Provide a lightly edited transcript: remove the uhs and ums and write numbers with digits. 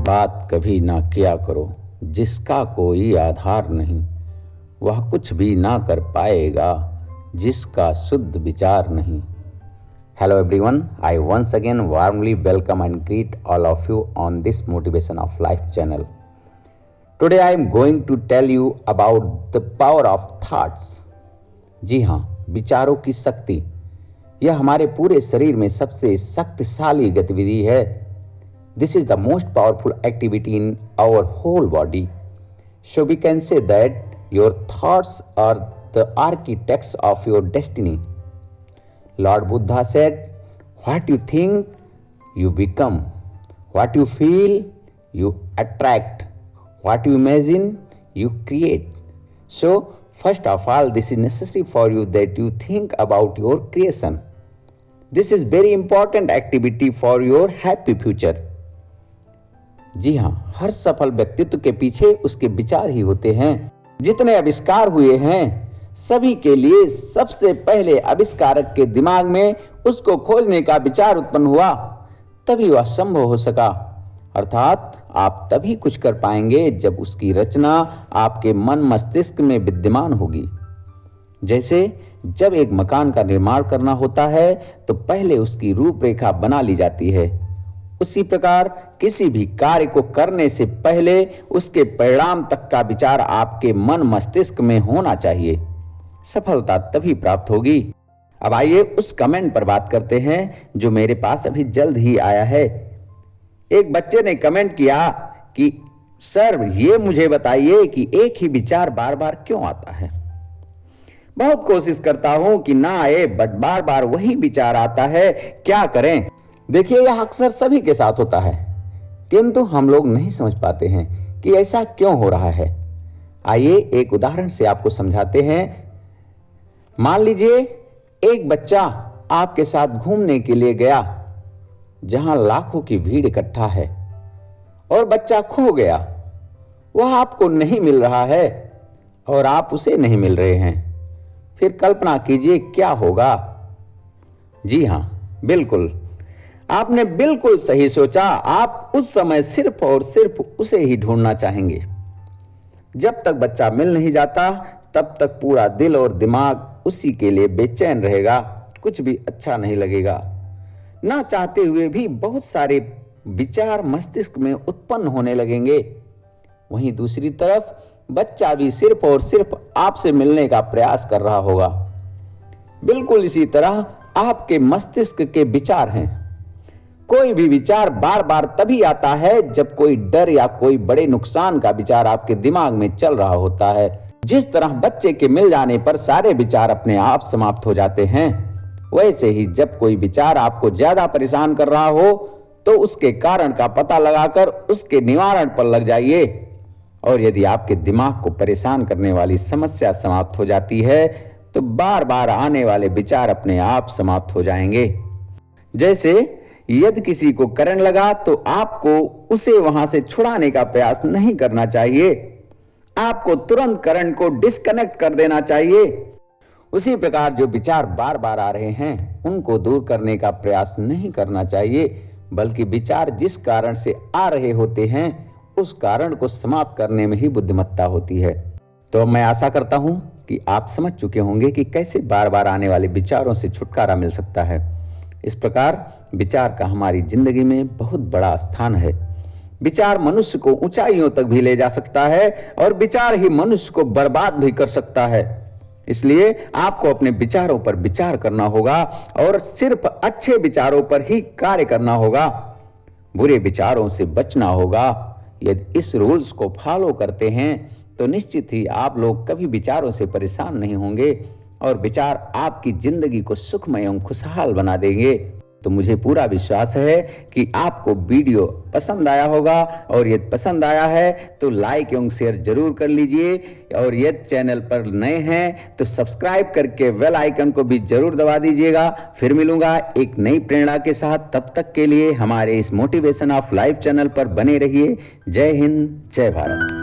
बात कभी ना किया करो जिसका कोई आधार नहीं, वह कुछ भी ना कर पाएगा जिसका शुद्ध विचार नहीं। Hello everyone, I once again warmly welcome and greet all of you on this Motivation of Life channel. Today I am going to tell you about the power of thoughts. जी हाँ, विचारों की शक्ति यह हमारे पूरे शरीर में सबसे शक्तिशाली गतिविधि है। This is the most powerful activity in our whole body. So we can say that your thoughts are the architects of your destiny. Lord Buddha said, what you think, you become. What you feel, you attract. What you imagine, you create. So, first of all, this is necessary for you that you think about your creation. This is very important activity for your happy future. जी हाँ, हर सफल व्यक्तित्व के पीछे उसके विचार ही होते हैं। जितने आविष्कार हुए हैं सभी के लिए सबसे पहले आविष्कारक के दिमाग में उसको खोजने का विचार उत्पन्न हुआ, तभी वह संभव हो सका। अर्थात आप तभी कुछ कर पाएंगे जब उसकी रचना आपके मन मस्तिष्क में विद्यमान होगी। जैसे जब एक मकान का निर्माण करना होता है तो पहले उसकी रूपरेखा बना ली जाती है, उसी प्रकार किसी भी कार्य को करने से पहले उसके परिणाम तक का विचार आपके मन मस्तिष्क में होना चाहिए। सफलता तभी प्राप्त होगी। अब आइए उस कमेंट पर बात करते हैं जो मेरे पास अभी जल्द ही आया है। एक बच्चे ने कमेंट किया कि सर ये मुझे बताइए कि एक ही विचार बार बार क्यों आता है। बहुत कोशिश करता हूं कि ना आए, बट बार बार वही विचार आता है, क्या करें। देखिए यह अक्सर सभी के साथ होता है, किंतु हम लोग नहीं समझ पाते हैं कि ऐसा क्यों हो रहा है। आइए एक उदाहरण से आपको समझाते हैं। मान लीजिए एक बच्चा आपके साथ घूमने के लिए गया जहां लाखों की भीड़ इकट्ठा है और बच्चा खो गया। वह आपको नहीं मिल रहा है और आप उसे नहीं मिल रहे हैं। फिर कल्पना कीजिए क्या होगा। जी हां, बिल्कुल आपने बिल्कुल सही सोचा। आप उस समय सिर्फ और सिर्फ उसे ही ढूंढना चाहेंगे। जब तक बच्चा मिल नहीं जाता तब तक पूरा दिल और दिमाग उसी के लिए बेचैन रहेगा, कुछ भी अच्छा नहीं लगेगा। ना चाहते हुए भी बहुत सारे विचार मस्तिष्क में उत्पन्न होने लगेंगे। वहीं दूसरी तरफ बच्चा भी सिर्फ और सिर्फ आपसे मिलने का प्रयास कर रहा होगा। बिल्कुल इसी तरह आपके मस्तिष्क के विचार हैं। कोई भी विचार बार बार तभी आता है जब कोई डर या कोई बड़े नुकसान का विचार आपके दिमाग में चल रहा होता है। जिस तरह बच्चे के मिल जाने पर सारे विचार अपने आप समाप्त हो जाते हैं, वैसे ही जब कोई विचार आपको ज्यादा परेशान कर रहा हो तो उसके कारण का पता लगाकर उसके निवारण पर लग जाइए। और यदि आपके दिमाग को परेशान करने वाली समस्या समाप्त हो जाती है तो बार बार आने वाले विचार अपने आप समाप्त हो जाएंगे। जैसे यदि किसी को करंट लगा तो आपको उसे वहां से छुड़ाने का प्रयास नहीं करना चाहिए, आपको तुरंत करंट को डिस्कनेक्ट कर देना चाहिए। उसी प्रकार जो विचार बार बार आ रहे हैं उनको दूर करने का प्रयास नहीं करना चाहिए, बल्कि विचार जिस कारण से आ रहे होते हैं उस कारण को समाप्त करने में ही बुद्धिमत्ता होती है। तो मैं आशा करता हूं कि आप समझ चुके होंगे कि कैसे बार बार आने वाले विचारों से छुटकारा मिल सकता है। इस प्रकार विचार का हमारी जिंदगी में बहुत बड़ा स्थान है। विचार मनुष्य को ऊंचाइयों तक भी ले जा सकता है और विचार ही मनुष्य को बर्बाद भी कर सकता है। इसलिए आपको अपने विचारों पर विचार करना होगा और सिर्फ अच्छे विचारों पर ही कार्य करना होगा। बुरे विचारों से बचना होगा। यदि इस रूल्स को फॉलो करते हैं तो निश्चित ही आप लोग कभी विचारों से परेशान नहीं होंगे और विचार आपकी जिंदगी को सुखमय एवं खुशहाल बना देंगे। तो मुझे पूरा विश्वास है कि आपको वीडियो पसंद आया होगा, और यदि पसंद आया है तो लाइक एवं शेयर जरूर कर लीजिए। और यदि चैनल पर नए हैं तो सब्सक्राइब करके बेल आइकन को भी जरूर दबा दीजिएगा। फिर मिलूंगा एक नई प्रेरणा के साथ। तब तक के लिए हमारे इस मोटिवेशन ऑफ लाइफ चैनल पर बने रहिए। जय हिंद, जय भारत।